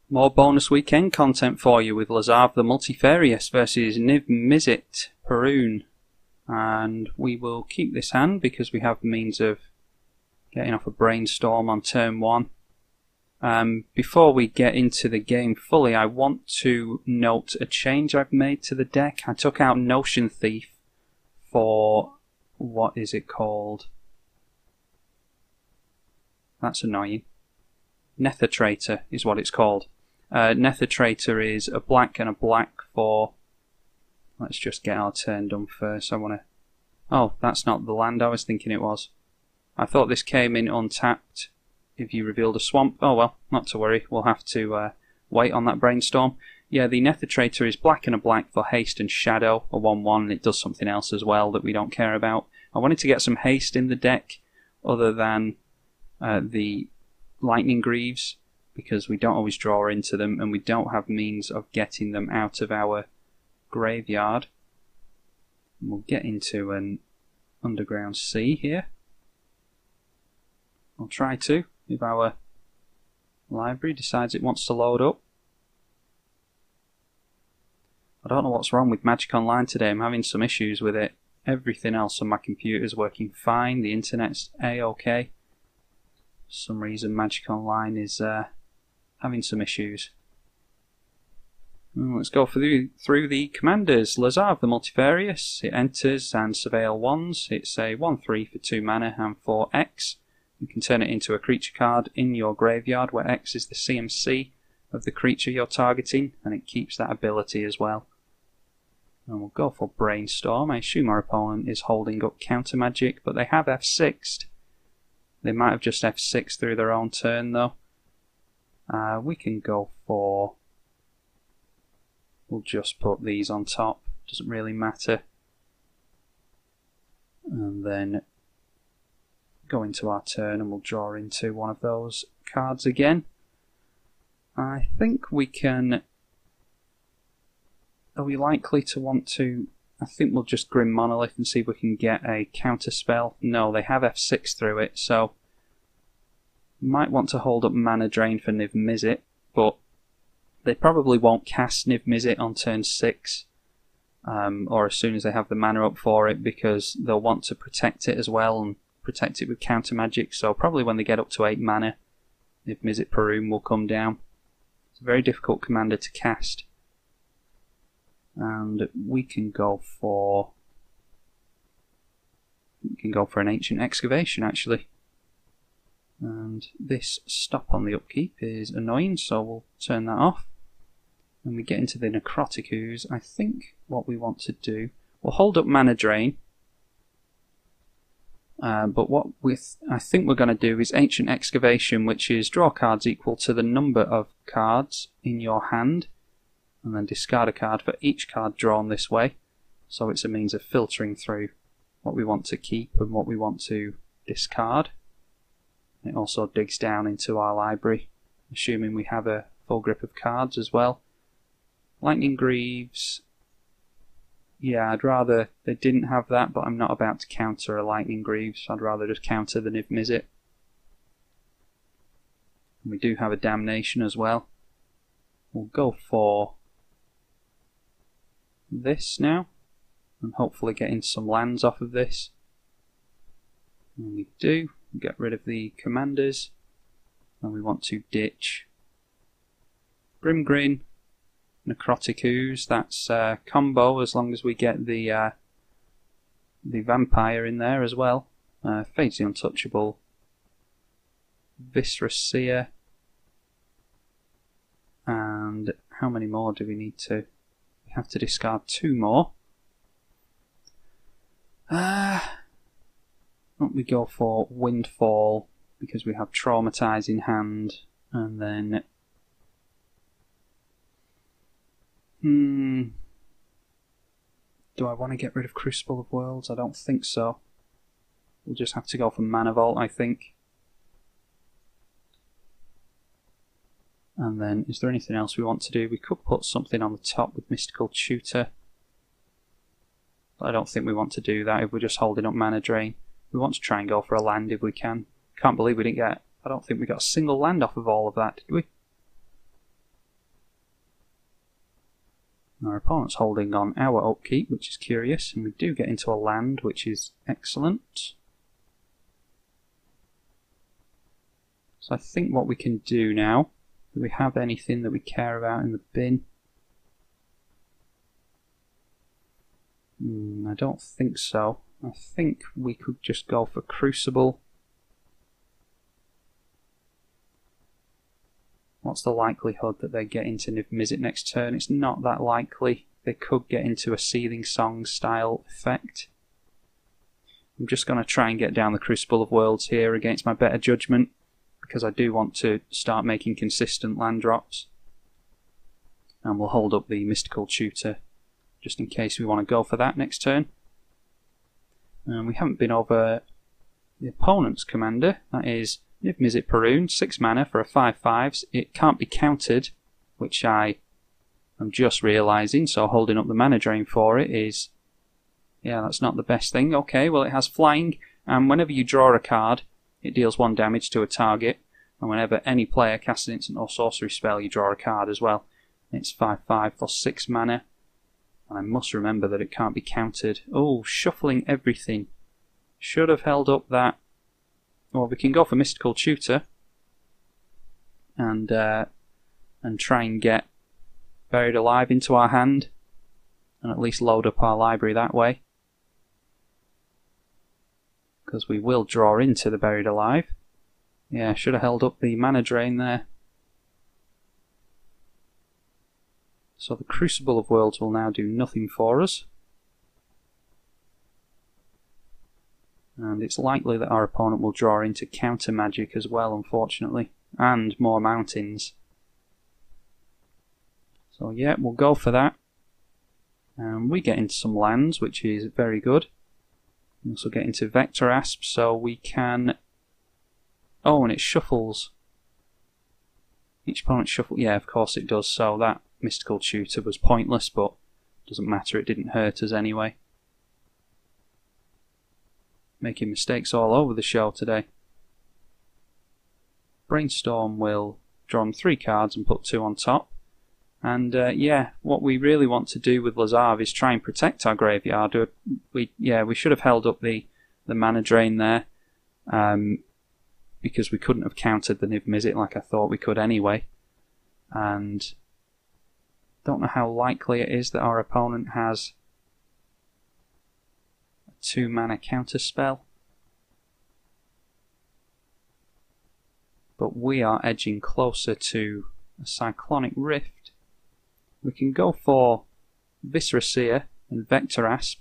More bonus weekend content for you with Lazav the Multifarious versus Niv Mizzet Parun. And we will keep this hand because we have the means of getting off a brainstorm on turn 1. Before we get into the game fully, I want to note a change I've made to the deck. I took out Notion Thief for, what is it called? That's annoying. Nether Traitor is what it's called. Nether Traitor is a black and a black for... Let's just get our turn done first. I want to... Oh, that's not the land I was thinking it was. I thought this came in untapped if you revealed a swamp. Oh well, not to worry. We'll have to wait on that brainstorm. Yeah, the Nether Traitor is black and a black for haste and shadow, a 1/1, and it does something else as well that we don't care about. I wanted to get some haste in the deck other than the Lightning Greaves, because we don't always draw into them and we don't have means of getting them out of our graveyard. We'll get into an underground sea here. I'll try to, if our library decides it wants to load up. I don't know what's wrong with Magic Online today. I'm having some issues with it. Everything else on my computer is working fine. The internet's A-OK. For some reason Magic Online is having some issues. Let's go through the commanders. Lazav the Multifarious. It enters and surveil wands. It's a 1/3 for 2 mana and 4x. You can turn it into a creature card in your graveyard, where X is the CMC of the creature you're targeting, and it keeps that ability as well. And we'll go for Brainstorm. I assume our opponent is holding up counter magic, but they have F6'd. They might have just F6 through their own turn though. We can go for... We'll just put these on top, doesn't really matter. And then go into our turn and we'll draw into one of those cards again. I think we can... Are we likely to want to... I think we'll just Grim Monolith and see if we can get a counter spell. No, they have F6 through it, so... Might want to hold up Mana Drain for Niv Mizzet, but they probably won't cast Niv Mizzet on turn 6, or as soon as they have the mana up for it, because they'll want to protect it as well and protect it with counter magic. So probably when they get up to 8 mana, Niv Mizzet Parun will come down. It's a very difficult commander to cast. And we can go for an Ancient Excavation actually. And this stop on the upkeep is annoying, so we'll turn that off. And we get into the Necrotic Ooze. I think what we want to do, we'll hold up Mana Drain. But what I think we're going to do is Ancient Excavation, which is draw cards equal to the number of cards in your hand, and then discard a card for each card drawn this way. So it's a means of filtering through what we want to keep and what we want to discard. It also digs down into our library, assuming we have a full grip of cards as well. Lightning Greaves. Yeah, I'd rather they didn't have that, but I'm not about to counter a Lightning Greaves. I'd rather just counter the Niv Mizzet. And we do have a Damnation as well. We'll go for this now, and hopefully getting some lands off of this. And we do. Get rid of the commanders, and we want to ditch Grimgrin, Necrotic Ooze. That's combo as long as we get the vampire in there as well. Fates the Untouchable, Viscerous Seer, and how many more do we need to? We have to discard 2 more. We go for Windfall because we have Traumatize in hand, and then do I want to get rid of Crucible of Worlds? I don't think so. We'll just have to go for Mana Vault, I think. And then, is there anything else we want to do? We could put something on the top with Mystical Tutor, but I don't think we want to do that if we're just holding up Mana Drain. We want to try and go for a land if we can. Can't believe we didn't get... I don't think we got a single land off of all of that, did we? Our opponent's holding on our upkeep, which is curious, and we do get into a land, which is excellent. So I think what we can do now, do we have anything that we care about in the bin? I don't think so. I think we could just go for Crucible. What's the likelihood that they get into Niv Mizzet next turn? It's not that likely. They could get into a Seething Song style effect. I'm just going to try and get down the Crucible of Worlds here against my better judgment, because I do want to start making consistent land drops. And we'll hold up the Mystical Tutor just in case we want to go for that next turn. And we haven't been over the opponent's commander. That is Niv Mizzet Parun, 6 mana for a 5/5. It can't be countered, which I am just realising, so holding up the mana drain for it is... yeah, that's not the best thing. Okay, well it has flying, and whenever you draw a card, it deals 1 damage to a target, and whenever any player casts an instant or sorcery spell, you draw a card as well. It's 5/5 for 6 mana, and I must remember that it can't be countered. Oh, shuffling everything. Should have held up that. Well, we can go for Mystical Tutor and try and get Buried Alive into our hand, and at least load up our library that way, because we will draw into the Buried Alive. Yeah, should have held up the mana drain there. So the Crucible of Worlds will now do nothing for us. And it's likely that our opponent will draw into counter magic as well, unfortunately, and more mountains. So yeah, we'll go for that. And we get into some lands, which is very good. We also get into Vector Asp, so we can... oh, and it shuffles. Each opponent shuffles. Yeah, of course it does. So that Mystical Tutor was pointless, but doesn't matter, it didn't hurt us anyway. Making mistakes all over the show today. Brainstorm will draw on 3 cards and put 2 on top. And yeah, what we really want to do with Lazav is try and protect our graveyard. We should have held up the mana drain there, because we couldn't have countered the Niv Mizzet like I thought we could anyway. And don't know how likely it is that our opponent has a 2 mana counter spell. But we are edging closer to a Cyclonic Rift. We can go for Viscera Seer and Vector Asp.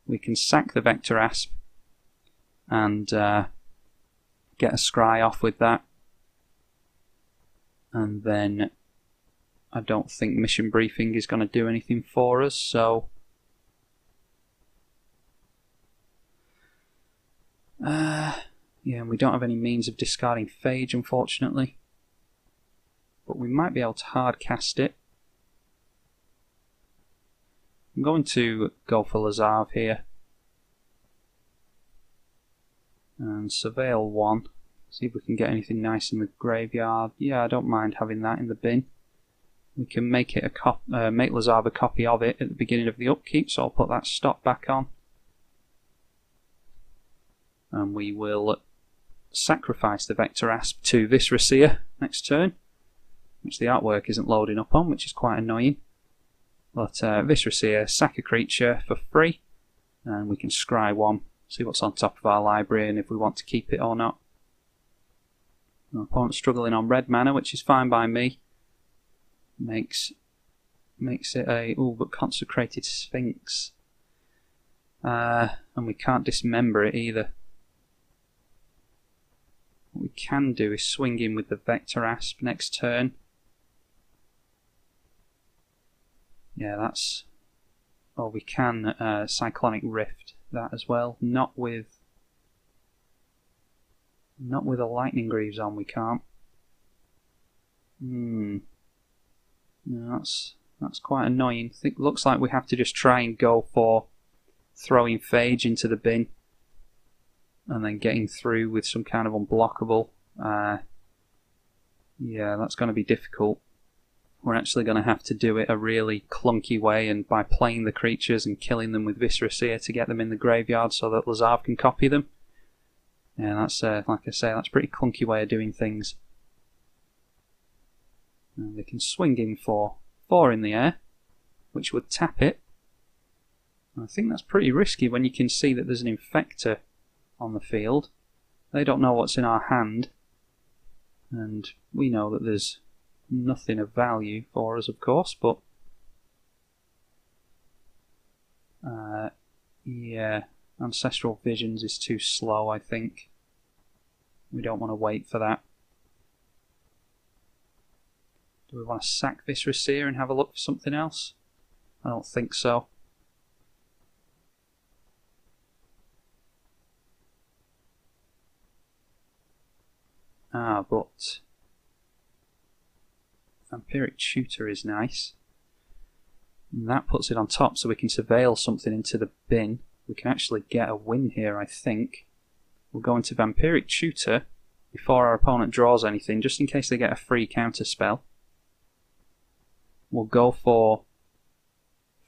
We can sack the Vector Asp and get a scry off with that. And then I don't think Mission Briefing is going to do anything for us, so yeah, we don't have any means of discarding Phage, unfortunately. But we might be able to hard cast it. I'm going to go for Lazav here. And Surveil 1. See if we can get anything nice in the graveyard. Yeah, I don't mind having that in the bin. We can make it make Lazav a copy of it at the beginning of the upkeep, so I'll put that stop back on. And we will sacrifice the Vector Asp to Viscera Seer next turn, which the artwork isn't loading up on, which is quite annoying. But Viscera Seer, sack a creature for free, and we can scry 1, see what's on top of our library and if we want to keep it or not. Our opponent's struggling on red mana, which is fine by me. Makes it a... ooh, but Consecrated Sphinx. And we can't dismember it either. What we can do is swing in with the Vector Asp next turn. Yeah, that's... oh, we can Cyclonic Rift that as well. Not with a Lightning Greaves on, we can't. No, that's quite annoying. Looks like we have to just try and go for throwing Phage into the bin and then getting through with some kind of unblockable. Yeah, that's going to be difficult. we're actually going to have to do it a really clunky way, and by playing the creatures and killing them with Viscera Seer to get them in the graveyard so that Lazav can copy them. Yeah, that's, like I say, that's a pretty clunky way of doing things. And they can swing in for 4 in the air, which would tap it. And I think that's pretty risky when you can see that there's an Infector on the field. They don't know what's in our hand, and we know that there's nothing of value for us, of course, but yeah, Ancestral Visions is too slow, I think. We don't want to wait for that. Do we want to sack Viscera Seer and have a look for something else? I don't think so. But Vampiric Tutor is nice. And that puts it on top so we can surveil something into the bin. We can actually get a win here, I think. We'll go into Vampiric Tutor before our opponent draws anything, just in case they get a free counter spell. We'll go for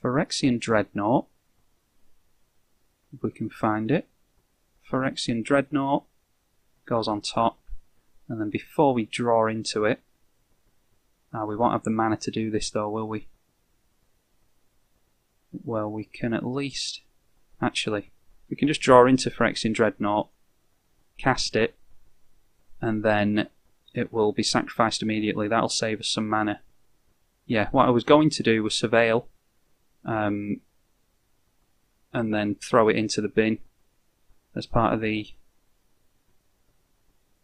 Phyrexian Dreadnought, if we can find it. Phyrexian Dreadnought goes on top, and then before we draw into it, we won't have the mana to do this though, will we? Well, we can at least... Actually, we can just draw into Phyrexian Dreadnought, cast it, and then it will be sacrificed immediately. That'll save us some mana. Yeah, what I was going to do was surveil, and then throw it into the bin as part of the...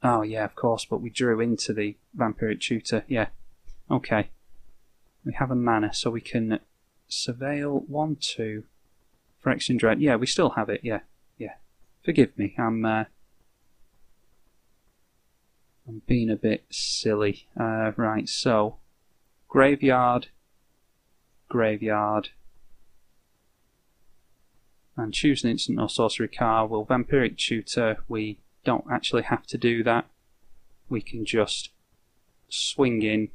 Oh yeah, of course, but we drew into the Vampiric Tutor. Yeah, okay. We have a mana, so we can surveil 1, 2... Phyrexian Dread. Yeah, we still have it. Yeah. Forgive me. I'm being a bit silly. Right. So, graveyard, and choose an instant or sorcery card. Well, Vampiric Tutor. We don't actually have to do that. We can just swing in.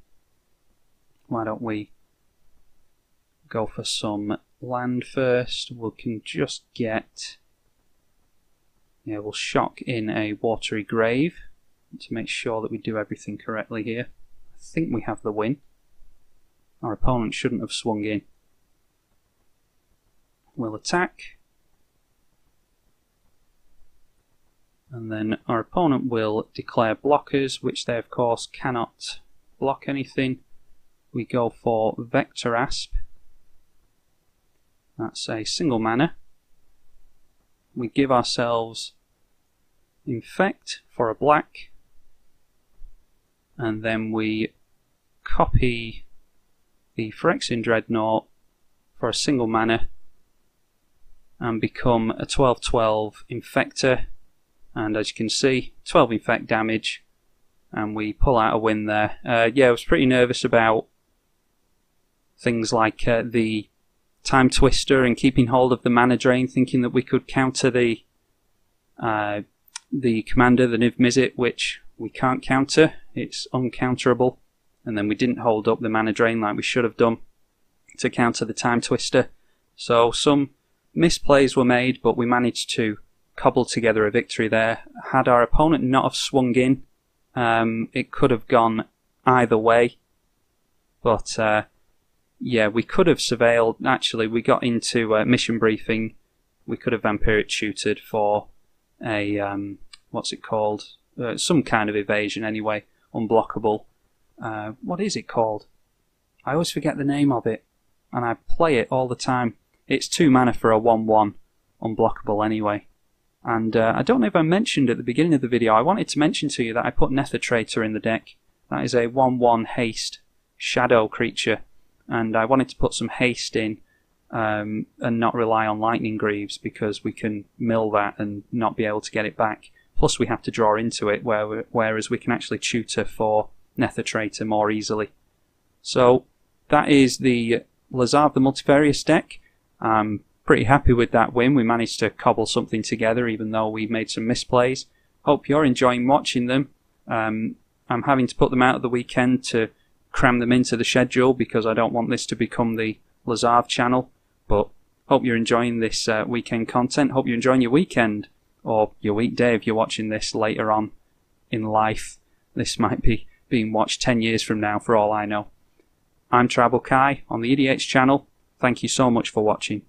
Why don't we go for some land first? We can just get... Yeah, we'll shock in a Watery Grave to make sure that we do everything correctly here. I think we have the win. Our opponent shouldn't have swung in. We'll attack. And then our opponent will declare blockers, which they of course cannot block anything. We go for Vector Asp. That's a single mana. We give ourselves Infect for a black, and then we copy the Phyrexian Dreadnought for a single mana and become a 12/12 Infector, and as you can see, 12 Infect damage, and we pull out a win there. Yeah, I was pretty nervous about things like the Time Twister and keeping hold of the mana drain, thinking that we could counter the commander, the Niv Mizzet, which we can't counter. It's uncounterable. And then we didn't hold up the mana drain like we should have done to counter the Time Twister. So some misplays were made, but we managed to cobble together a victory there. Had our opponent not have swung in, it could have gone either way. But yeah, we could have surveilled. Actually, we got into mission briefing. We could have Vampiric Tutored for a what's it called? Some kind of evasion anyway, unblockable. What is it called? I always forget the name of it, and I play it all the time. It's 2 mana for a 1/1 unblockable anyway. And I don't know if I mentioned at the beginning of the video, I wanted to mention to you that I put Nether Traitor in the deck. That is a 1/1 haste shadow creature, and I wanted to put some haste in and not rely on Lightning Greaves, because we can mill that and not be able to get it back. Plus we have to draw into it, whereas we can actually tutor for Nether Traitor more easily. So that is the Lazav the Multifarious deck. I'm pretty happy with that win. We managed to cobble something together even though we made some misplays. Hope you're enjoying watching them. I'm having to put them out at the weekend to cram them into the schedule because I don't want this to become the Lazav channel. But hope you're enjoying this weekend content. Hope you're enjoying your weekend or your weekday if you're watching this later on in life. This might be being watched 10 years from now for all I know. I'm Tribalkai on the EDH channel. Thank you so much for watching.